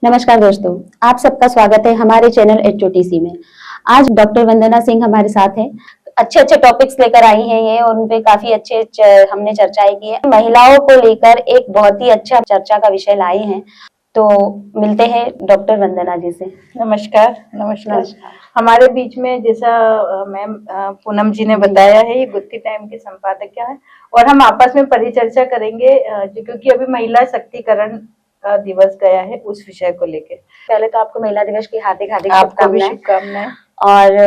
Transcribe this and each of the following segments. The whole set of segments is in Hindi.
नमस्कार दोस्तों, आप सबका स्वागत है हमारे चैनल HOTC में। आज डॉक्टर वंदना सिंह हमारे साथ हैं। अच्छे अच्छे टॉपिक्स लेकर आई हैं ये और उन पे काफी हमने चर्चाएं की है। महिलाओं को लेकर एक बहुत ही अच्छा चर्चा का विषय लाए हैं, तो मिलते हैं डॉक्टर वंदना जी से। नमस्कार। हमारे बीच में जैसा मैम पूनम जी ने बताया है, ये गुत्ती टाइम के संपादक है और हम आपस में परिचर्चा करेंगे क्योंकि अभी महिला शक्तिकरण का दिवस गया है उस विषय को लेकर। पहले तो आपको महिला दिवस की हार्दिक शुभकामनाएं। और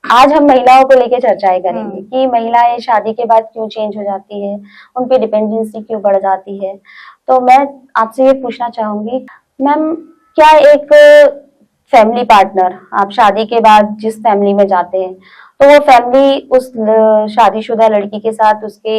आज हम महिलाओं को लेकर चर्चाएं करेंगे कि महिलाएं शादी के बाद क्यों चेंज हो जाती है, उन पे डिपेंडेंसी क्यों बढ़ जाती है। तो मैं आपसे ये पूछना चाहूंगी मैम, क्या एक फैमिली पार्टनर, आप शादी के बाद जिस फैमिली में जाते हैं तो वो फैमिली उस शादीशुदा लड़की के साथ उसके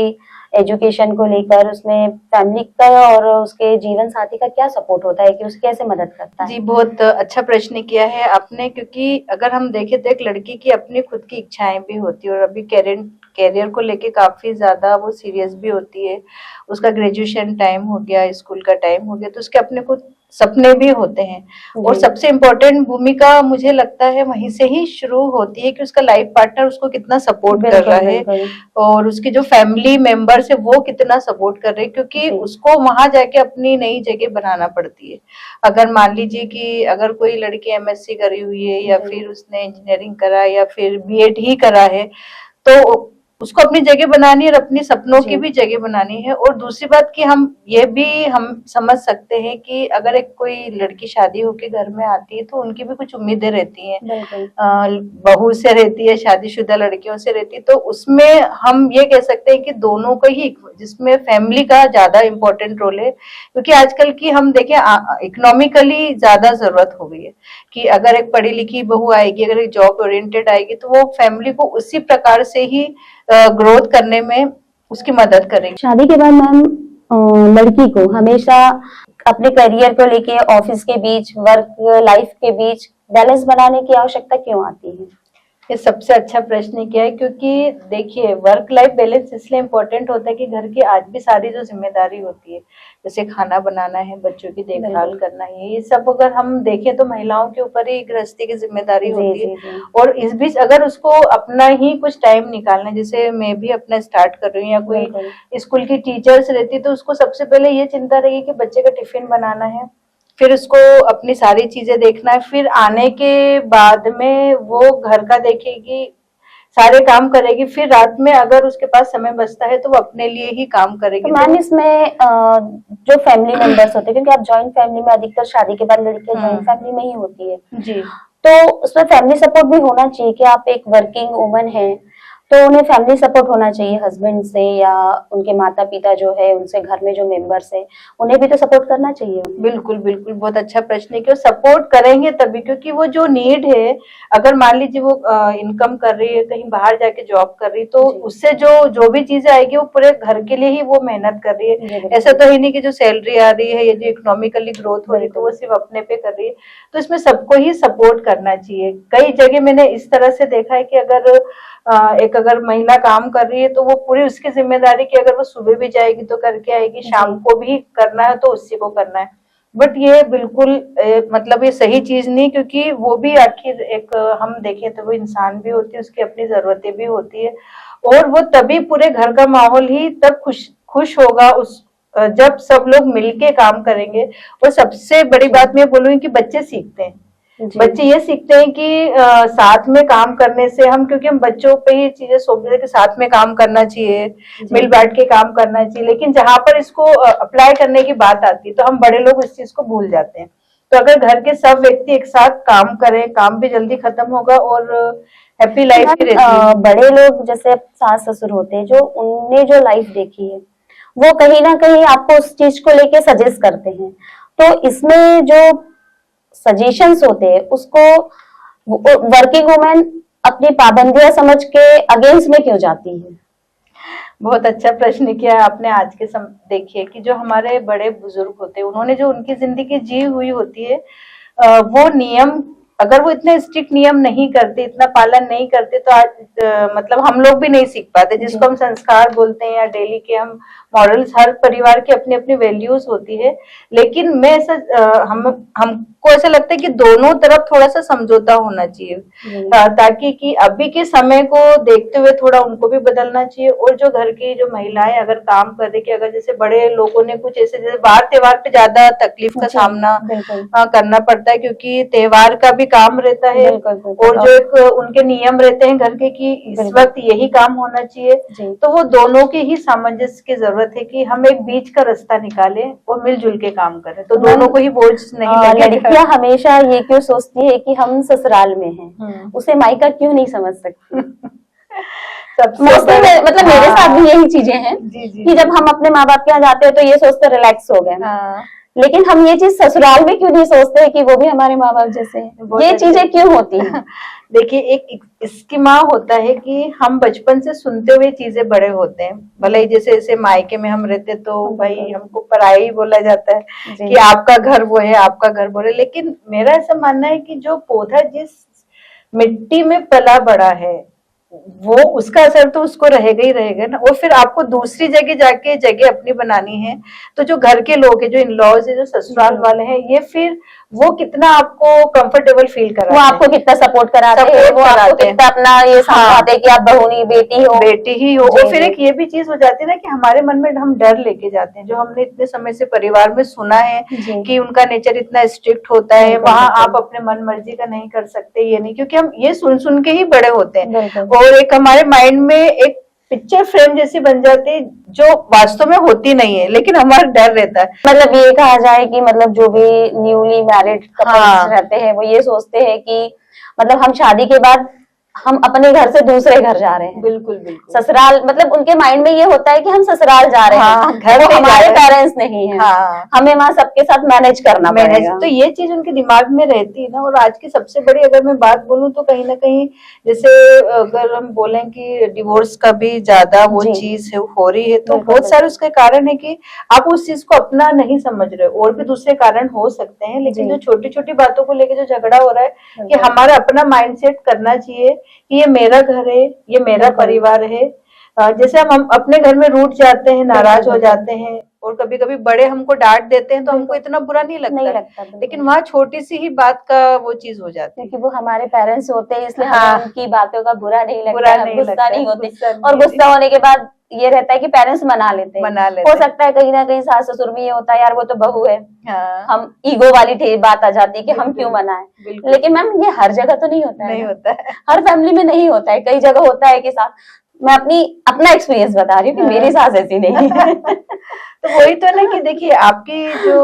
एजुकेशन को लेकर उसमें फैमिली का और उसके जीवन साथी का क्या सपोर्ट होता है कि उसकी कैसे मदद करता है? जी, बहुत अच्छा प्रश्न किया है आपने, क्योंकि अगर हम देखें तो एक लड़की की अपनी खुद की इच्छाएं भी होती है और अभी कैरियर को लेके काफी ज्यादा वो सीरियस भी होती है। उसका ग्रेजुएशन टाइम हो गया, स्कूल का टाइम हो गया, तो उसके अपने कुछ सपने भी होते हैं और सबसे इम्पोर्टेंट भूमिका मुझे लगता है वहीं से ही शुरू होती है कि उसका लाइफ पार्टनर उसको कितना सपोर्ट कर रहा है और उसके जो फैमिली मेंबर्स है वो कितना सपोर्ट कर रहे हैं, क्योंकि उसको वहां जाके अपनी नई जगह बनाना पड़ती है। अगर मान लीजिए कि अगर कोई लड़की MSc करी हुई है या फिर उसने इंजीनियरिंग करा या फिर B.Ed ही करा है, तो उसको अपनी जगह बनानी है और अपनी सपनों की भी जगह बनानी है। और दूसरी बात कि हम समझ सकते हैं कि अगर एक कोई लड़की शादी होके घर में आती है तो उनकी भी कुछ उम्मीदें रहती हैं, बहू से रहती है, शादीशुदा लड़कियों से रहती है। तो उसमें हम ये कह सकते हैं कि दोनों को ही, जिसमें फैमिली का ज्यादा इम्पोर्टेंट रोल है, क्योंकि आजकल की हम देखें इकोनॉमिकली ज्यादा जरूरत हो गई है कि अगर एक पढ़ी लिखी बहू आएगी, अगर एक जॉब ओरिएंटेड आएगी तो वो फैमिली को उसी प्रकार से ही ग्रोथ करने में उसकी मदद करेगी। शादी के बाद मैम लड़की को हमेशा अपने करियर को लेके ऑफिस के बीच, वर्क लाइफ के बीच बैलेंस बनाने की आवश्यकता क्यों आती है? ये सबसे अच्छा प्रश्न किया है, क्योंकि देखिए वर्क लाइफ बैलेंस इसलिए इम्पोर्टेंट होता है कि घर की आज भी सारी जो जिम्मेदारी होती है, जैसे खाना बनाना है, बच्चों की देखभाल करना है, ये सब अगर हम देखें तो महिलाओं के ऊपर ही गृहस्थी की जिम्मेदारी होती है। और इस बीच अगर उसको अपना ही कुछ टाइम निकालना है, जैसे मैं भी अपना स्टार्ट कर रही हूँ या कोई स्कूल की टीचर्स रहती, तो उसको सबसे पहले ये चिंता रहेगी कि बच्चे का टिफिन बनाना है, फिर उसको अपनी सारी चीजें देखना है, फिर आने के बाद में वो घर का देखेगी, सारे काम करेगी, फिर रात में अगर उसके पास समय बचता है तो वो अपने लिए ही काम करेगी। तो मैम इसमें जो फैमिली मेंबर्स होते हैं, क्योंकि आप जॉइंट फैमिली में अधिकतर शादी के बाद लड़कियां जॉइंट फैमिली में ही होती है जी, तो उसमें फैमिली सपोर्ट भी होना चाहिए कि आप एक वर्किंग वुमन है तो उन्हें फैमिली सपोर्ट होना चाहिए हस्बैंड से या उनके माता पिता जो है उनसे, घर में जो मेंबर्स है उन्हें भी तो सपोर्ट करना चाहिए। बिल्कुल बिल्कुल, बहुत अच्छा प्रश्न है कि वो सपोर्ट करेंगे तभी, क्योंकि वो जो नीड है, अगर मान लीजिए वो इनकम कर रही है, कहीं बाहर जाके जॉब कर रही है, तो उससे जो भी चीजें आएगी वो पूरे घर के लिए ही वो मेहनत कर रही है। ऐसा तो ही नहीं कि जो सैलरी आ रही है या जो इकोनॉमिकली ग्रोथ हो रही है तो वो सिर्फ अपने पे कर रही है। तो इसमें सबको ही सपोर्ट करना चाहिए। कई जगह मैंने इस तरह से देखा है कि अगर महिला काम कर रही है तो वो पूरी उसकी जिम्मेदारी की, अगर वो सुबह भी जाएगी तो करके आएगी, शाम को भी करना है तो उसी को करना है। बट ये बिल्कुल मतलब ये सही चीज नहीं, क्योंकि वो भी आखिर एक हम देखें तो वो इंसान भी होती है, उसकी अपनी जरूरतें भी होती है और वो तभी पूरे घर का माहौल ही तब खुश होगा जब सब लोग मिलके काम करेंगे। और सबसे बड़ी बात मैं बोलूंगी कि बच्चे सीखते हैं, बच्चे ये सीखते हैं कि साथ में काम करने से क्योंकि हम बच्चों पे ये चीजें सौंप देते हैं कि साथ में काम करना चाहिए, मिल बांट के काम करना चाहिए, लेकिन जहां पर इसको अप्लाई करने की बात आती है तो हम बड़े लोग इस चीज को भूल जाते हैं। तो अगर घर के सब व्यक्ति एक साथ काम करें, काम भी जल्दी खत्म होगा और हैप्पी लाइफ भी रहती है। बड़े लोग जैसे सास ससुर होते हैं, जो उनने जो लाइफ देखी है वो कहीं ना कहीं आपको उस चीज को लेके सजेस्ट करते हैं, तो इसमें जो सजेशंस होते हैं उसको वर्किंग वुमेन अपनी पाबंदियां समझ के अगेंस्ट में क्यों जाती है? बहुत अच्छा प्रश्न किया आपने। आज के देखिए कि जो हमारे बड़े बुजुर्ग होते हैं, उन्होंने जो उनकी जिंदगी जी हुई होती है, वो नियम अगर वो इतने स्ट्रिक्ट नियम नहीं करते, इतना पालन नहीं करते, तो आज मतलब हम लोग भी नहीं सीख पाते, जिसको हम संस्कार बोलते हैं या डेली के हम मॉरल्स। हर परिवार की अपनी अपनी वैल्यूज होती है, लेकिन मैं ऐसा हमको ऐसा लगता है कि दोनों तरफ थोड़ा सा समझौता होना चाहिए, ताकि कि अभी के समय को देखते हुए थोड़ा उनको भी बदलना चाहिए। और जो घर की जो महिलाएं अगर काम कर रही, कि अगर जैसे बड़े लोगों ने कुछ ऐसे, जैसे बाहर त्योहार पे ज्यादा तकलीफ का सामना करना पड़ता है, क्योंकि त्योहार का भी काम रहता है, और जो एक उनके नियम रहते हैं घर के कि इस वक्त यही काम होना चाहिए, तो वो दोनों के ही सामंजस्य की जरूरत है कि हम एक बीच का रास्ता निकालें और मिलजुल के काम करें, तो दोनों को ही बोझ नहीं लगे। लड़कियां हमेशा ये क्यों सोचती है कि हम ससुराल में हैं, उसे मायका क्यों नहीं समझ सकती। मतलब मेरे साथ भी यही चीजें हैं कि जब हम अपने माँ बाप के यहाँ जाते हैं तो ये सोचते रिलैक्स हो गए, लेकिन हम ये चीज ससुराल में क्यों नहीं सोचते हैं कि वो भी हमारे माँ बाप जैसे हैं। ये चीजें क्यों होती हैं? देखिए, एक इसकी माँ होता है कि हम बचपन से सुनते हुए चीजें बड़े होते हैं, भले ही जैसे जैसे मायके में हम रहते तो भाई हमको पराई बोला जाता है कि आपका घर वो है, आपका घर वो है, लेकिन मेरा ऐसा मानना है कि जो पौधा जिस मिट्टी में पला बड़ा है वो उसका असर तो उसको रहेगा ही रहेगा ना। और फिर आपको दूसरी जगह जाके जगह अपनी बनानी है, तो जो घर के लोग हैं, जो इन लॉज है, जो ससुराल वाले हैं, ये फिर वो कितना आपको कंफर्टेबल फील कराते हैं, वो आपको कितना सपोर्ट कराते हैं, वो आपको कितना अपना ये समझाते हैं कि आप बहू नहीं बेटी ही हो। और फिर एक ये भी चीज हो जाती है ना कि हमारे मन में हम डर लेके जाते हैं, जो हमने इतने समय से परिवार में सुना है कि उनका नेचर इतना स्ट्रिक्ट होता है, वहां आप अपने मन मर्जी का नहीं कर सकते, ये नहीं, क्योंकि हम ये सुन के ही बड़े होते हैं, और एक हमारे माइंड में एक पिक्चर फ्रेम जैसी बन जाती है जो वास्तव में होती नहीं है, लेकिन हमारा डर रहता है। मतलब ये कहा जाए कि मतलब जो भी न्यूली मैरिड कपल्स रहते हैं वो ये सोचते हैं कि मतलब हम शादी के बाद हम अपने घर से दूसरे घर जा रहे हैं। बिल्कुल बिल्कुल। ससुराल, मतलब उनके माइंड में ये होता है कि हम ससुराल जा रहे हैं, घर में हमारे पेरेंट्स नहीं है, हमें वहाँ सबके साथ मैनेज करना पड़ेगा। तो ये चीज उनके दिमाग में रहती है ना। और आज की सबसे बड़ी अगर मैं बात बोलूं तो कहीं ना कहीं, जैसे अगर हम बोलें कि डिवोर्स का भी ज्यादा वो चीज हो रही है, तो बहुत सारे उसके कारण है कि आप उस चीज को अपना नहीं समझ रहे। और भी दूसरे कारण हो सकते हैं, लेकिन जो छोटी छोटी बातों को लेकर जो झगड़ा हो रहा है कि हमारा अपना माइंडसेट करना चाहिए कि ये मेरा घर है, ये मेरा परिवार है। जैसे हम अपने घर में रूठ जाते हैं, नाराज हो जाते हैं, और कभी कभी बड़े हमको डांट देते हैं तो हमको इतना बुरा नहीं लगता, लेकिन वहाँ छोटी सी ही बात का वो चीज हो जाती है, क्योंकि वो हमारे पेरेंट्स होते हैं, इसलिए हमें उनकी बातों का बुरा नहीं लगता, गुस्सा नहीं होते। और गुस्सा होने के बाद ये रहता है कि पेरेंट्स मना लेते हैं। हो सकता है कहीं ना कहीं सास ससुर में ये होता है, यार वो तो बहू है, हम ईगो वाली बात आ जाती है कि हम क्यों मनाएं। लेकिन मैम ये हर जगह तो नहीं होता है, नहीं होता है, हर फैमिली में नहीं होता है, कई जगह होता है कि साथ, मैं अपना एक्सपीरियंस बता रही हूँ कि मेरी सास ऐसी नहीं है। तो वही तो ना कि देखिए आपकी जो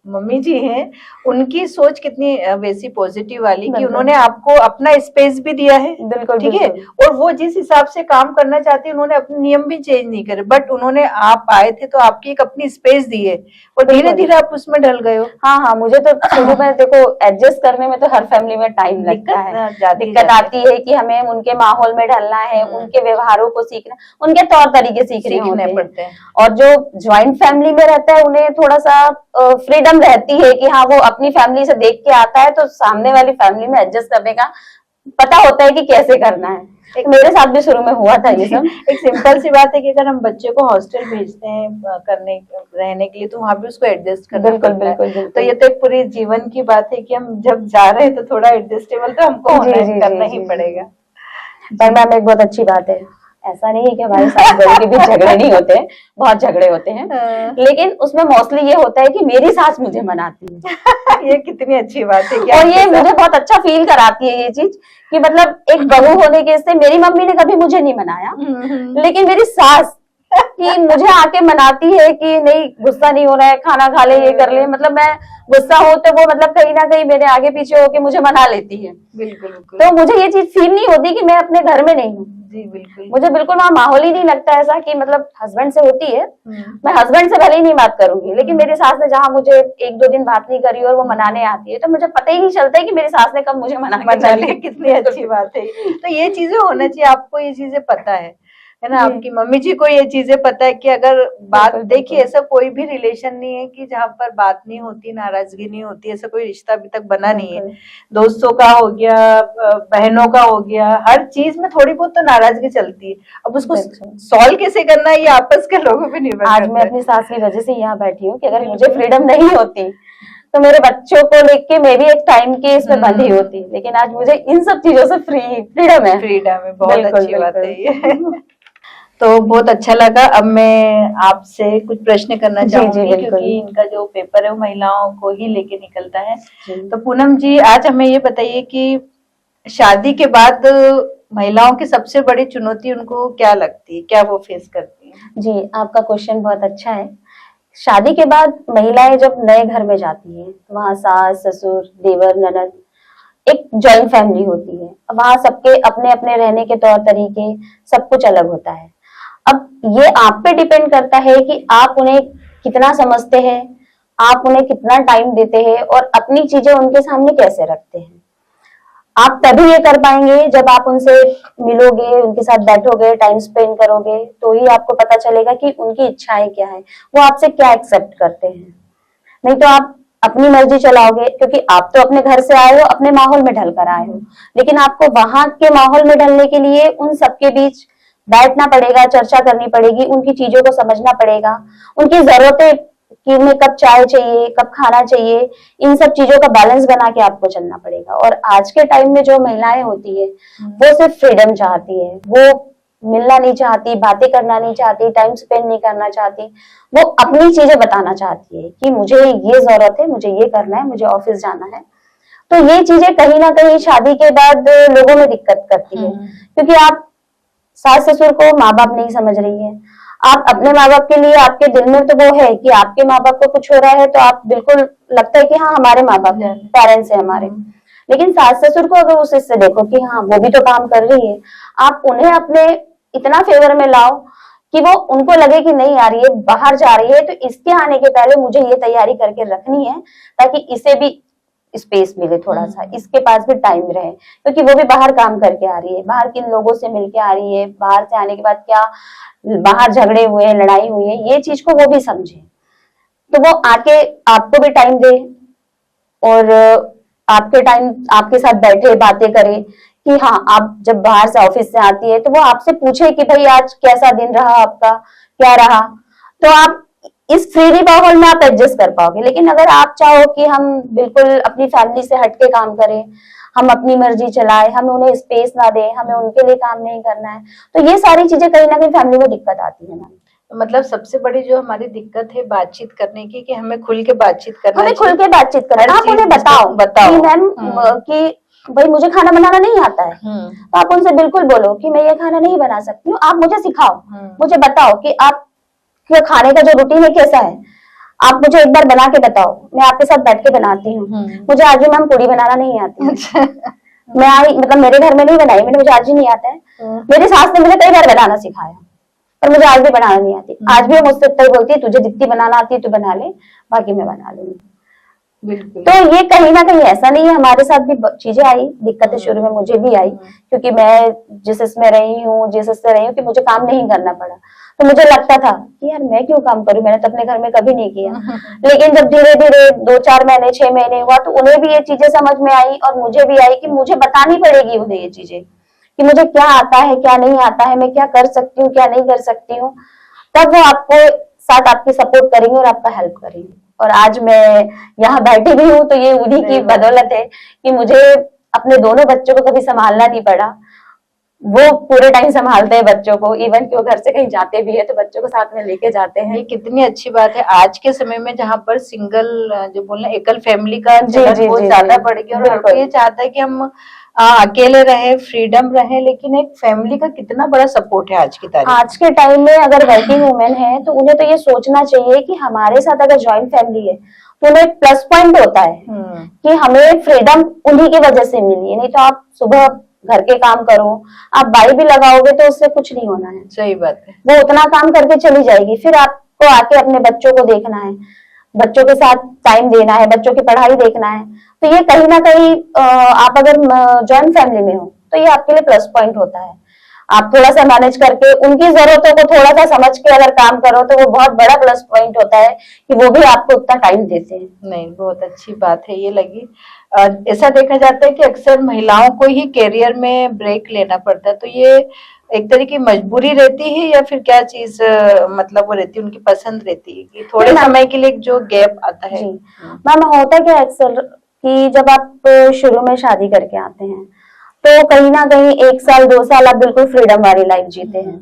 मम्मी जी हैं, उनकी सोच कितनी वैसी पॉजिटिव वाली कि उन्होंने आपको अपना स्पेस भी दिया है, बिल्कुल ठीक है, और वो जिस हिसाब से काम करना चाहती है उन्होंने अपने नियम भी चेंज नहीं करे, बट उन्होंने, आप आए थे तो आपकी एक अपनी स्पेस दी है, और धीरे धीरे आप उसमें ढल गए हो। हाँ, मुझे तो शुरू में देखो एडजस्ट करने में तो हर फैमिली में टाइम लगता है, दिक्कत आती है कि हमें उनके माहौल में ढलना है, उनके व्यवहारों को सीखना, उनके तौर तरीके सीखने पड़ते हैं। और जो ज्वाइंट फैमिली में रहता है उन्हें थोड़ा सा फ्रीडम रहती है कि हाँ वो अपनी फैमिली से देख के आता है, तो सामने वाली फैमिली में एडजस्ट करने का पता होता है कि कैसे करना है। मेरे साथ भी शुरू में हुआ था ये सब। एक सिंपल सी बात है कि अगर हम बच्चे को हॉस्टल भेजते हैं रहने के लिए, तो वहाँ भी उसको एडजस्ट करना पड़ता है। तो ये तो एक पूरी जीवन की बात है कि हम जब जा रहे हैं तो थोड़ा एडजस्टेबल तो हमको करना ही पड़ेगा। पर मैम एक बहुत अच्छी बात है, ऐसा नहीं है कि हमारे साथ बड़ों के बीच झगड़े नहीं होते हैं, बहुत झगड़े होते हैं, लेकिन उसमें मोस्टली ये होता है कि मेरी सास मुझे मनाती है। ये कितनी अच्छी बात है। और ये मुझे बहुत अच्छा फील कराती है ये चीज कि मतलब एक बहू होने के से मेरी मम्मी ने कभी मुझे नहीं मनाया, लेकिन मेरी सास कि मुझे आके मनाती है कि नहीं गुस्सा नहीं होना है, खाना खा ले, ये कर ले, मतलब मैं गुस्सा हो तो वो मतलब कहीं ना कहीं मेरे आगे पीछे होके मुझे मना लेती है। बिल्कुल बिल्कुल। तो मुझे ये चीज फील नहीं होती कि मैं अपने घर में नहीं हूँ। जी बिल्कुल। मुझे बिल्कुल वहाँ माहौल ही नहीं लगता ऐसा कि मतलब हस्बैंड से होती है, मैं हस्बैंड से भले ही नहीं बात करूंगी, लेकिन मेरी सास ने जहाँ मुझे 1-2 दिन बात नहीं करी और वो मनाने आती है, तो मुझे पता ही नहीं चलता है कि मेरी सास ने कब मुझे मना लिया। कितनी अच्छी बात है। तो ये चीजें होना चाहिए, आपको ये चीजें पता है है ना। जी। आपकी मम्मी जी को ये चीजें पता है कि अगर बात, बिल्कुल, देखिए बिल्कुल। ऐसा कोई भी रिलेशन नहीं है कि जहाँ पर बात नहीं होती, नाराजगी नहीं होती, ऐसा कोई रिश्ता अभी तक बना नहीं है। बिल्कुल, दोस्तों का हो गया, बहनों का हो गया, हर चीज में थोड़ी बहुत तो नाराजगी चलती है। अब उसको बिल्कुल। सॉल्व कैसे करना है, ये आपस के लोगों पे निर्भर आज करता मैं है। अपनी सास की वजह से यहाँ बैठी हूँ कि अगर मुझे बिल्कुल। फ्रीडम नहीं होती तो मेरे बच्चों को लेके मैं भी एक टाइम के इसमें बंधी होती, लेकिन आज मुझे इन सब चीजों से फ्रीडम है। फ्रीडम है, बहुत बिल्कुल, अच्छी बात है ये। बिल्कुल। तो बहुत अच्छा लगा। अब मैं आपसे कुछ प्रश्न करना जी, जी, चाहूंगी, बिल्कुल। क्योंकि इनका जो पेपर है वो महिलाओं को ही लेके निकलता है। जी। तो पूनम जी, आज हमें ये बताइए कि शादी के बाद महिलाओं की सबसे बड़ी चुनौती उनको क्या लगती है, क्या वो फेस करती है? जी, आपका क्वेश्चन बहुत अच्छा है। शादी के बाद महिलाएं जब नए घर में जाती हैं, तो वहाँ सास, ससुर, देवर, ननद, एक जॉइंट फैमिली होती है। वहाँ सबके अपने अपने रहने के तौर तरीके, सब कुछ अलग होता है। अब ये आप पे डिपेंड करता है कि आप उन्हें कितना समझते हैं, आप उन्हें कितना टाइम देते हैं और अपनी चीजें उनके सामने कैसे रखते हैं। आप तभी ये कर पाएंगे जब आप उनसे मिलोगे, उनके साथ बैठोगे, टाइम स्पेंड करोगे, तो ही आपको पता चलेगा कि उनकी इच्छाएं क्या है, वो आपसे क्या एक्सेप्ट करते हैं। नहीं तो आप अपनी मर्जी चलाओगे, क्योंकि आप तो अपने घर से आए हो, अपने माहौल में ढल कर आए हो, लेकिन आपको वहां के माहौल में ढलने के लिए उन सबके बीच बैठना पड़ेगा, चर्चा करनी पड़ेगी, उनकी चीजों को समझना पड़ेगा, उनकी जरूरतें कि उन्हें कब चाय चाहिए, कब खाना चाहिए, इन सब चीजों का बैलेंस बना के आपको चलना पड़ेगा। और आज के टाइम में जो महिलाएं होती है, वो सिर्फ फ्रीडम चाहती है, वो मिलना नहीं चाहती, बातें करना नहीं चाहती, टाइम स्पेंड नहीं करना चाहती, वो अपनी चीजें बताना चाहती है कि मुझे ये जरूरत है, मुझे ये करना है, मुझे ऑफिस जाना है। तो ये चीजें कहीं ना कहीं शादी के बाद लोगों में दिक्कत करती है, क्योंकि आप सास ससुर को माँ बाप नहीं समझ रही है। आप अपने माँ बाप के लिए, आपके दिल में तो वो है कि आपके माँ बाप को कुछ हो रहा है तो आप बिल्कुल लगता है कि हाँ हमारे माँ बाप है, पेरेंट्स है हमारे। लेकिन सास ससुर को अगर उस इससे देखो कि हाँ वो भी तो काम कर रही है, आप उन्हें अपने इतना फेवर में लाओ कि वो उनको लगे कि नहीं यार ये बाहर जा रही है तो इसके आने के पहले मुझे ये तैयारी करके रखनी है, ताकि इसे भी स्पेस मिले, थोड़ा सा इसके पास भी टाइम रहे, क्योंकि वो भी बाहर काम करके आ रही है, बाहर किन लोगों से मिलके आ रही है, बाहर से आने के बाद क्या बाहर झगड़े हुए, लड़ाई हुई है, ये चीज को वो भी समझे। तो वो आके आपको भी टाइम दे और आपके टाइम आपके साथ बैठे बातें करे कि हाँ आप जब बाहर से ऑफिस से आती है तो वो आपसे पूछे कि भाई आज कैसा दिन रहा आपका, क्या रहा। तो आप इस फ्री माहौल में आप एडजस्ट कर पाओगे। लेकिन अगर आप चाहो कि हम बिल्कुल अपनी फैमिली से हटके काम करें, हम अपनी मर्जी चलाए, हमें उन्हें स्पेस ना दें, हमें उनके लिए काम नहीं करना है, तो ये सारी चीजें कहीं ना कहीं फैमिली में दिक्कत आती है मैम। मतलब सबसे बड़ी जो हमारी दिक्कत है बातचीत करने की, कि हमें खुल के बातचीत करना हमें खुल चाहिए। के बातचीत करना, हर आप चीज उन्हें बताओ बताओ कि मैम कि भाई मुझे खाना बनाना नहीं आता है, तो आप उनसे बिल्कुल बोलो कि मैं ये खाना नहीं बना सकती हूँ, आप मुझे सिखाओ, मुझे बताओ कि आप खाने का जो रूटीन है कैसा है, आप मुझे एक बार बना के बताओ, मैं आपके साथ बैठ के बनाती हूँ। मुझे आज भी मैम पूरी बनाना नहीं आती है। मैं आई मतलब मेरे घर में नहीं बनाई मैंने, मुझे आज भी नहीं आता है। मेरी सास ने मुझे कई बार बनाना सिखाया पर मुझे आज भी बनाना नहीं आती। आज भी वो मुझसे इतना ही बोलती है तुझे जितनी बनाना आती है तू बना ले, बाकी मैं बना लूंगी। बिल्कुल। तो ये कहीं ना कहीं ऐसा नहीं है, हमारे साथ भी चीजें आई, दिक्कतें शुरू में मुझे भी आई, क्योंकि मैं जिस इसमें रही हूँ, जिस इससे रही हूँ कि मुझे काम नहीं करना पड़ा, तो मुझे लगता था कि यार मैं क्यों काम करूं, मैंने तो अपने घर में कभी नहीं किया। लेकिन जब धीरे धीरे 2-4 महीने 6 महीने हुआ तो उन्हें भी ये चीजें समझ में आई और मुझे भी आई कि मुझे बतानी पड़ेगी उन्हें ये चीजें, कि मुझे क्या आता है क्या नहीं आता है, मैं क्या कर सकती हूँ क्या नहीं कर सकती हूँ। तब वो आपको साथ आपकी सपोर्ट करेंगे और आपका हेल्प करेंगे। और आज मैं यहाँ बैठी भी हूँ तो ये उन्हीं की बदौलत है कि मुझे अपने दोनों बच्चों को कभी संभालना नहीं पड़ा। वो पूरे टाइम संभालते हैं बच्चों को, इवन कि वो घर से कहीं जाते भी है तो बच्चों को साथ में लेके जाते हैं। ये कितनी अच्छी बात है आज के समय में, जहाँ पर सिंगल जो बोलना एकल फैमिली का चलन बहुत ज्यादा बढ़ गया और हर कोई ये चाहता है कि हम अकेले रहे, फ्रीडम रहे, लेकिन एक फैमिली का कितना बड़ा सपोर्ट है आज की तारीख। आज के टाइम में अगर वर्किंग वुमेन है तो उन्हें तो ये सोचना चाहिए कि हमारे साथ अगर ज्वाइंट फैमिली है तो उन्हें प्लस पॉइंट होता है कि हमें फ्रीडम उन्हीं की वजह से मिली है। नहीं तो आप सुबह घर के काम करो, आप बाई भी लगाओगे तो उससे कुछ नहीं होना है। सही बात है। वो उतना काम करके चली जाएगी, फिर आपको आके अपने बच्चों को देखना है, बच्चों के साथ टाइम देना है, बच्चों की पढ़ाई देखना है। तो ये कहीं ना कहीं आप अगर जॉइंट फैमिली में हो तो ये आपके लिए प्लस पॉइंट होता है। आप थोड़ा सा मैनेज करके उनकी जरूरतों को थोड़ा सा समझ के अगर काम करो तो वो बहुत बड़ा प्लस पॉइंट होता है कि वो भी आपको उतना टाइम देते हैं। नहीं, बहुत अच्छी बात है ये लगी। ऐसा देखा जाता है कि अक्सर महिलाओं को ही करियर में ब्रेक लेना पड़ता है, तो ये एक तरह की मजबूरी रहती है या फिर क्या चीज मतलब वो रहती है, उनकी पसंद रहती है कि थोड़े समय के लिए जो गैप आता है? जी मैम, होता क्या है अक्सर कि जब आप शुरू में शादी करके आते हैं तो कहीं ना कहीं 1 साल 2 साल आप बिल्कुल फ्रीडम वाली लाइफ जीते हैं।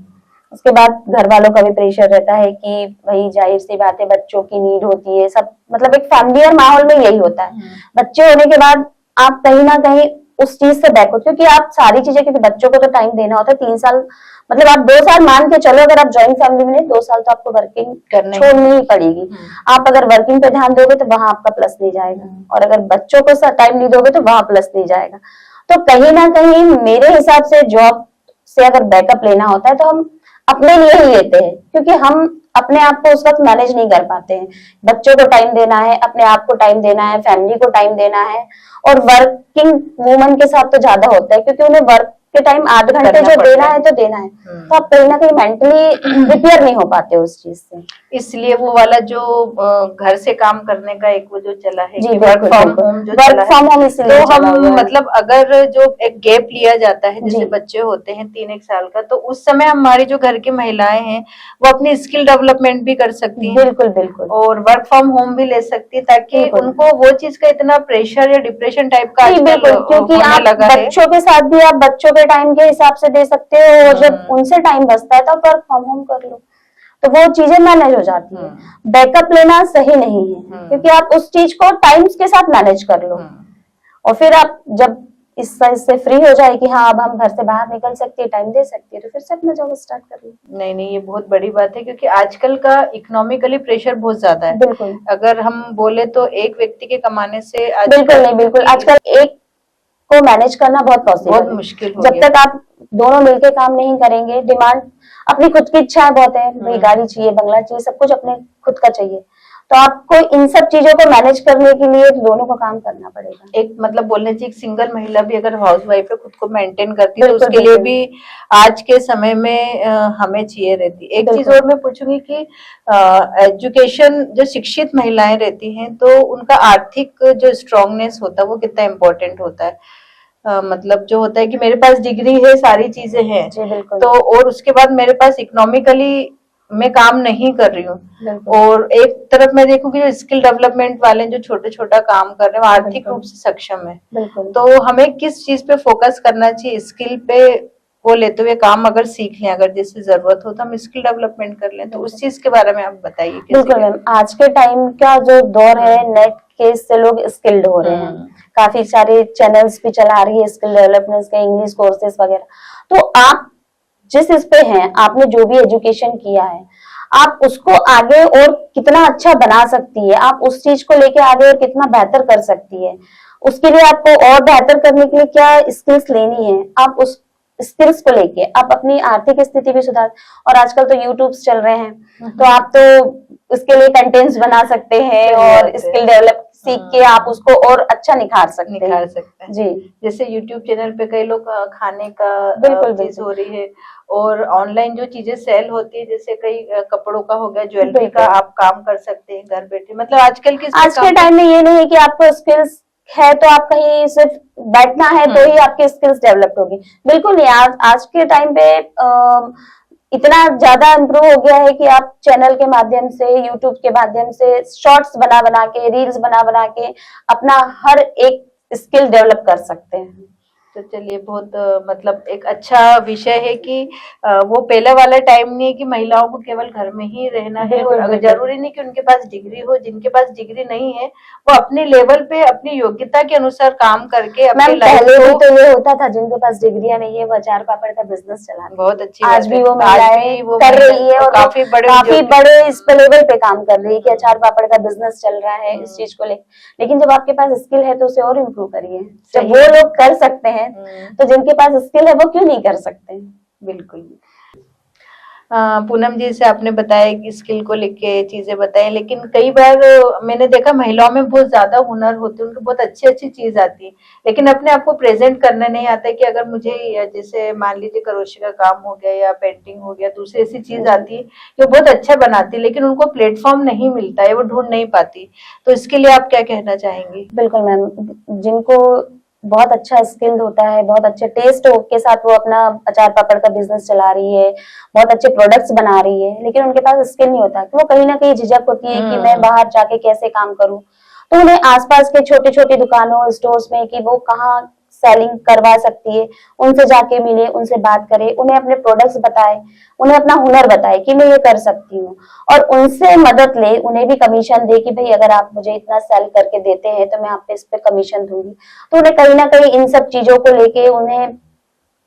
उसके बाद घर वालों का भी प्रेशर रहता है कि भाई जाहिर सी बात है, बच्चों की नीड होती है, सब मतलब एक फैमिलियर माहौल में यही होता है। बच्चे होने के बाद आप कहीं ना कहीं उस चीज से बैक हो, क्योंकि आप सारी चीजें, क्योंकि बच्चों को तो टाइम देना होता है। 3 साल मतलब आप 2 साल मान के चलो, अगर आप ज्वाइंट फैमिली में नहीं, 2 साल तो आपको वर्किंग छोड़नी ही पड़ेगी। आप अगर वर्किंग पे ध्यान दोगे तो वहां आपका प्लस नहीं जाएगा, और अगर बच्चों को टाइम नहीं दोगे तो वहां प्लस नहीं जाएगा। तो कहीं ना कहीं मेरे हिसाब से जॉब से अगर बैकअप लेना होता है तो हम अपने लिए ही लेते हैं, क्योंकि हम अपने आप को उस वक्त मैनेज नहीं कर पाते हैं। बच्चों को टाइम देना है, अपने आप को टाइम देना है, फैमिली को टाइम देना है, और वर्किंग वुमन के साथ तो ज्यादा होता है, क्योंकि उन्हें वर्क के टाइम 8 घंटे जो देना है तो देना है। तो आप कहीं ना कहीं मेंटली प्रिपेयर नहीं हो पाते उस चीज से। इसलिए वो वाला जो घर से काम करने का एक वो जो चला है कि वर्क फ्रॉम होम जो चला है, तो हम मतलब अगर जो एक गैप लिया जाता है, जैसे बच्चे होते हैं 3-1 साल का, तो उस समय हमारी जो घर की महिलाएं हैं वो अपनी स्किल डेवलपमेंट भी कर सकती हैं। बिल्कुल बिल्कुल। और वर्क फ्रॉम होम भी ले सकती है, ताकि उनको वो चीज का इतना प्रेशर या डिप्रेशन टाइप का आजकल क्योंकि आप बच्चों के साथ भी आप बच्चों के टाइम के हिसाब से दे सकते हो, और जब उनसे टाइम बचता है तो आप वर्क फ्रॉम होम कर लो, तो वो चीजें मैनेज हो जाती है। बैकअप लेना सही नहीं है, क्योंकि आप उस चीज को टाइम्स के साथ मैनेज कर लो, और फिर आप जब इससे फ्री हो जाए कि हाँ अब हम घर से बाहर निकल सकते हैं, टाइम दे सकते हैं, तो फिर से अपना जॉब स्टार्ट कर लो। नहीं नहीं, ये बहुत बड़ी बात है, क्योंकि आजकल का इकोनॉमिकली प्रेशर बहुत ज्यादा है। बिल्कुल, अगर हम बोले तो एक व्यक्ति के कमाने से बिल्कुल नहीं, बिल्कुल आजकल एक को मैनेज करना बहुत पॉसिबल है, मुश्किल हो जब तक आप दोनों मिलके काम नहीं करेंगे। डिमांड अपनी खुद की इच्छाएं बहुत है, भाई गाड़ी चाहिए, बंगला चाहिए, सब कुछ अपने खुद का चाहिए, तो आपको इन सब चीजों को मैनेज करने के लिए दोनों को काम करना पड़ेगा। एक मतलब बोलने चाहिए, एक सिंगल महिला भी अगर हाउस वाइफ है, खुद को मेंटेन करती है, तो उसके लिए भी आज के समय में हमें चाहिए रहती। एक चीज और मैं पूछूंगी कि एजुकेशन, जो शिक्षित महिलाएं रहती हैं, तो उनका आर्थिक जो स्ट्रांगनेस होता है वो कितना इम्पोर्टेंट होता है? मतलब जो होता है कि मेरे पास डिग्री है, सारी चीजें हैं, तो और उसके बाद मेरे पास इकोनॉमिकली मैं काम नहीं कर रही हूँ, और एक तरफ मैं देखूं कि जो स्किल डेवलपमेंट वाले जो छोटे छोटा काम कर रहे हैं, आर्थिक रूप से सक्षम है, तो हमें किस चीज पे फोकस करना चाहिए? स्किल पे वो लेते हुए काम अगर सीख लें, अगर जैसे जरूरत हो तो हम स्किल डेवलपमेंट कर लें, तो उस चीज के बारे में आप बताइए। बिल्कुल मैम, आज के टाइम का जो दौर है, नेट के से लोग स्किल्ड हो रहे हैं, काफी सारे चैनल्स भी चला रही है स्किल डेवलपमेंट के, इंग्लिश कोर्सेज वगैरह। तो आप जिस इस पे हैं, आपने जो भी एजुकेशन किया है, आप उसको आगे और कितना अच्छा बना सकती है, आप उस चीज को लेके आगे और कितना बेहतर कर सकती है, उसके लिए आपको और बेहतर करने के लिए क्या स्किल्स लेनी है, आप उस स्किल्स को लेके आप अपनी आर्थिक स्थिति भी सुधार। और आजकल तो यूट्यूब चल रहे हैं, तो आप तो उसके लिए कंटेंट्स बना सकते हैं, और स्किल डेवलप सीख के आप उसको और अच्छा निखार सकते हैं। जी, जैसे यूट्यूब चैनल पे कई लोग खाने का चीज हो रही है, और ऑनलाइन जो चीजें सेल होती है, जैसे कई कपड़ों का हो गया, ज्वेलरी का, आप काम कर सकते हैं घर बैठे। मतलब आजकल के आज के टाइम में ये नहीं है कि आपको स्किल्स है तो आप कहीं सिर्फ बैठना है तो ही आपकी स्किल्स डेवलप होगी, बिल्कुल नहीं। आज के टाइम पे इतना ज्यादा इम्प्रूव हो गया है कि आप चैनल के माध्यम से, यूट्यूब के माध्यम से शॉर्ट्स बना बना के, रील्स बना बना के अपना हर एक स्किल डेवलप कर सकते हैं। तो चलिए, बहुत मतलब एक अच्छा विषय है कि वो पहले वाला टाइम नहीं है कि महिलाओं को केवल घर में ही रहना है, और अगर जरूरी नहीं कि उनके पास डिग्री हो, जिनके पास डिग्री नहीं है वो अपने लेवल पे अपनी योग्यता के अनुसार काम करके अपनी पहले भी तो ये होता था, जिनके पास डिग्रियां नहीं है वो अचार पापड़ का बिजनेस चला, बहुत अच्छी आज भी वो महिलाएं कर रही है, और काफी बड़े इस लेवल पे काम कर रही है कि अचार पापड़ का बिजनेस चल रहा है इस चीज को लेकर। लेकिन जब आपके पास स्किल है तो उसे और इम्प्रूव करिए। जब वो लोग कर सकते हैं तो जिनके पास स्किल है वो क्यों नहीं कर सकते? बिल्कुल। पूनम जी से आपने बताया कि स्किल को लेके चीजें बताई, लेकिन कई बार मैंने देखा महिलाओं में बहुत ज्यादा हुनर होते हैं, उनको बहुत अच्छी अच्छी चीज आती है, लेकिन अपने आप को प्रेजेंट करना नहीं आता है कि अगर मुझे जैसे मान लीजिए क्रोशे का काम हो गया या पेंटिंग हो गया, दूसरी ऐसी चीज आती है जो बहुत अच्छा बनाती है, लेकिन उनको प्लेटफॉर्म नहीं मिलता है, वो ढूंढ नहीं पाती। तो इसके लिए आप क्या कहना चाहेंगी? बिल्कुल मैम, जिनको बहुत अच्छा स्किल होता है, बहुत अच्छे टेस्ट के साथ वो अपना अचार पापड़ का बिजनेस चला रही है, बहुत अच्छे प्रोडक्ट्स बना रही है, लेकिन उनके पास स्किल नहीं होता, तो वो कहीं ना कहीं झिझक होती है कि मैं बाहर जाके कैसे काम करूं। तो उन्हें आसपास के छोटे छोटे दुकानों, स्टोर्स में कि वो कहाँ सेलिंग करवा सकती है, उनसे जाके मिले, उनसे बात करे, उन्हें अपने प्रोडक्ट्स बताए, उन्हें अपना हुनर बताए कि मैं ये कर सकती हूँ, और उनसे मदद ले, उन्हें भी कमीशन दे कि भाई अगर आप मुझे इतना सेल करके देते हैं तो मैं आप पे इस पे कमीशन दूंगी। तो उन्हें कहीं ना कहीं इन सब चीजों को लेके, उन्हें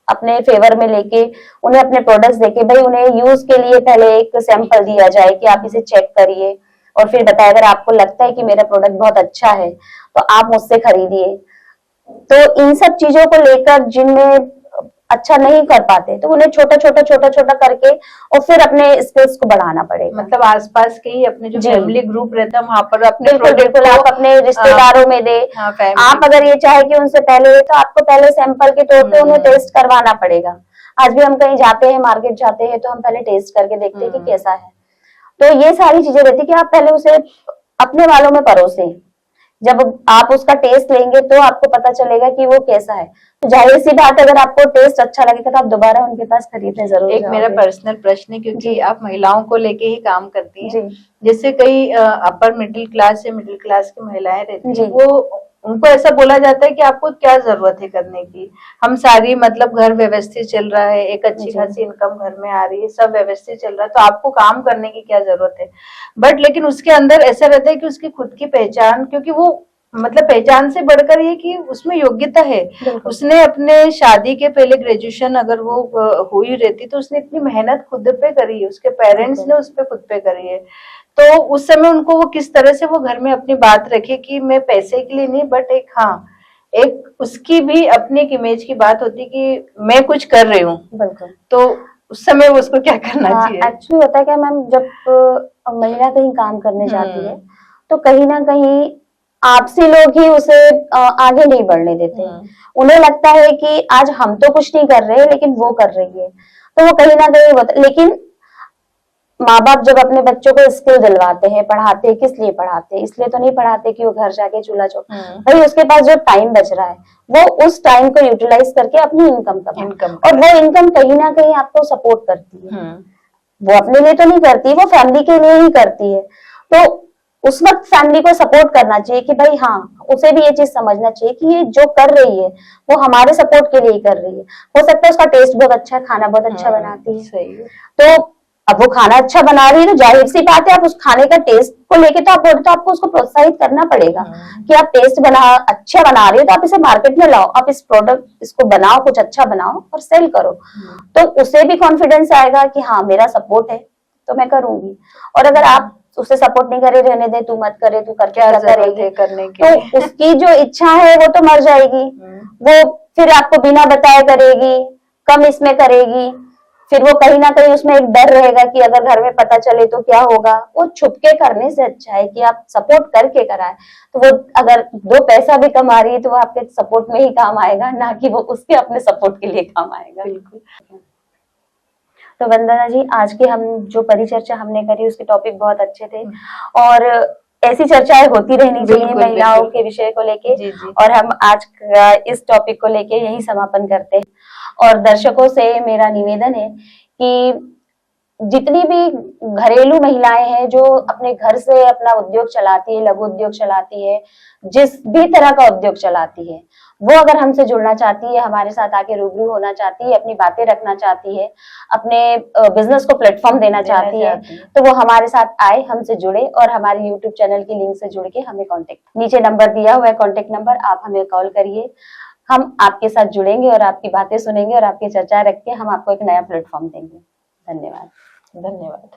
अपने फेवर में लेके, उन्हें अपने प्रोडक्ट्स देके, भाई उन्हें यूज के लिए पहले एक सैंपल दिया जाए कि आप इसे चेक करिए और फिर बताए, अगर आपको लगता है कि मेरा प्रोडक्ट बहुत अच्छा है तो आप मुझसे खरीदिए। तो इन सब चीजों को लेकर जिनमें अच्छा नहीं कर पाते, तो उन्हें छोटा छोटा करके और फिर अपने स्किल्स को बढ़ाना पड़ेगा। मतलब आसपास के ही अपने जो फैमिली ग्रुप रहता है वहां पर अपने बिल्कुल बिल्कुल, आप अपने रिश्तेदारों में दे। आप अगर ये चाहे कि उनसे पहले, तो आपको पहले सैंपल के तौर पे उन्हें टेस्ट करवाना पड़ेगा। आज भी हम कहीं जाते हैं, मार्केट जाते हैं, तो हम पहले टेस्ट करके देखते हैं कि कैसा है। तो ये सारी चीजें रहती कि आप पहले उसे अपने वालों में परोसें। जब आप उसका टेस्ट लेंगे तो आपको पता चलेगा कि वो कैसा है। तो जाहिर सी बात है, अगर आपको टेस्ट अच्छा लगेगा तो आप दोबारा उनके पास खरीदने जरूर एक मेरा पर्सनल प्रश्न है, क्योंकि आप महिलाओं को लेके ही काम करती हैं, जैसे कई अपर मिडिल क्लास या मिडिल क्लास की महिलाएं रहती हैं, वो उनको ऐसा बोला जाता है कि आपको क्या जरूरत है करने की, हम सारी मतलब घर व्यवस्थित चल रहा है, एक अच्छी खासी इनकम घर में आ रही है, सब व्यवस्थित चल रहा है, तो आपको काम करने की क्या जरूरत है। बट लेकिन उसके अंदर ऐसा रहता है कि उसकी खुद की पहचान, क्योंकि वो मतलब पहचान से बढ़कर ये कि उसमें योग्यता है, उसने अपने शादी के पहले ग्रेजुएशन अगर वो हुई रहती तो उसने इतनी मेहनत खुद पे करी है, उसके पेरेंट्स ने उस पे खुद पे करी है। तो उस समय उनको वो किस तरह से वो घर में अपनी बात रखे कि मैं पैसे के लिए नहीं, बट एक हाँ, एक उसकी भी अपनी एक इमेज की बात होती कि मैं कुछ कर रही हूँ। तो उस समय उसको क्या करना चाहिए? एक्चुअली होता है क्या मैम, जब महिला कहीं काम करने जाती है तो कहीं ना कहीं आपसी लोग ही उसे आगे नहीं बढ़ने देते। उन्हें लगता है कि आज हम तो कुछ नहीं कर रहे, लेकिन वो कर रही है, तो वो कहीं ना कहीं, लेकिन माँ बाप जब अपने बच्चों को स्किल दिलवाते हैं, पढ़ाते हैं, किस लिए पढ़ाते हैं? इसलिए तो नहीं पढ़ाते कि वो घर जाके चूल्हा चौक, भाई उसके पास जो टाइम बच रहा है वो उस टाइम को यूटिलाइज करके अपनी इनकम कमाए, और वो इनकम कहीं ना कहीं आपको सपोर्ट करती है। वो अपने लिए तो नहीं करती, वो फैमिली के लिए ही करती है। तो उस वक्त फैमिली को सपोर्ट करना चाहिए कि भाई हाँ, उसे भी ये चीज समझना चाहिए कि ये जो कर रही है वो हमारे सपोर्ट के लिए ही कर रही है। हो सकता है उसका टेस्ट बहुत अच्छा है, खाना बहुत अच्छा बनाती है, सही है। तो अब वो खाना अच्छा बना रही है तो जाहिर सी बात है, आप उस खाने का टेस्ट को लेके तो आप बोले तो आपको उसको प्रोत्साहित करना पड़ेगा कि आप टेस्ट अच्छा बना रही हो, तो आप इसे मार्केट में लाओ, आप इस प्रोडक्ट इसको बनाओ, कुछ अच्छा बनाओ और सेल करो। तो उसे भी कॉन्फिडेंस आएगा कि हाँ मेरा सपोर्ट है तो मैं करूंगी। और अगर आप उसे सपोर्ट नहीं करे, रहने दे, तू मत करे, तू करके क्या करेगी करने की, तो उसकी जो इच्छा है वो तो मर जाएगी। वो फिर आपको बिना बताए करेगी, कम इसमें करेगी, फिर वो कहीं ना कहीं उसमें एक डर रहेगा कि अगर घर में पता चले तो क्या होगा। वो छुपके करने से अच्छा है कि आप सपोर्ट करके कराए, तो वो अगर 2 पैसा भी कमा रही है तो वो आपके सपोर्ट में ही काम आएगा, ना कि वो उसके अपने सपोर्ट के लिए काम आएगा। बिल्कुल। तो वंदना जी, आज की हम जो परिचर्चा हमने करी उसके टॉपिक बहुत अच्छे थे, और ऐसी चर्चाएं होती रहनी चाहिए महिलाओं के विषय को लेके। और हम आज इस टॉपिक को लेके यही समापन करते हैं। और दर्शकों से मेरा निवेदन है कि जितनी भी घरेलू महिलाएं हैं जो अपने घर से अपना उद्योग चलाती है, लघु उद्योग चलाती है, जिस भी तरह का उद्योग चलाती है, वो अगर हमसे जुड़ना चाहती है, हमारे साथ आके रूबरू होना चाहती है, अपनी बातें रखना चाहती है, अपने बिजनेस को प्लेटफॉर्म देना चाहती है, तो वो हमारे साथ आए, हमसे जुड़े और हमारे यूट्यूब चैनल की लिंक से जुड़ के हमें कॉन्टेक्ट, नीचे नंबर दिया हुआ है कॉन्टेक्ट नंबर, आप हमें कॉल करिए। हम आपके साथ जुड़ेंगे और आपकी बातें सुनेंगे और आपकी चर्चाएं रख के हम आपको एक नया प्लेटफॉर्म देंगे। धन्यवाद। धन्यवाद।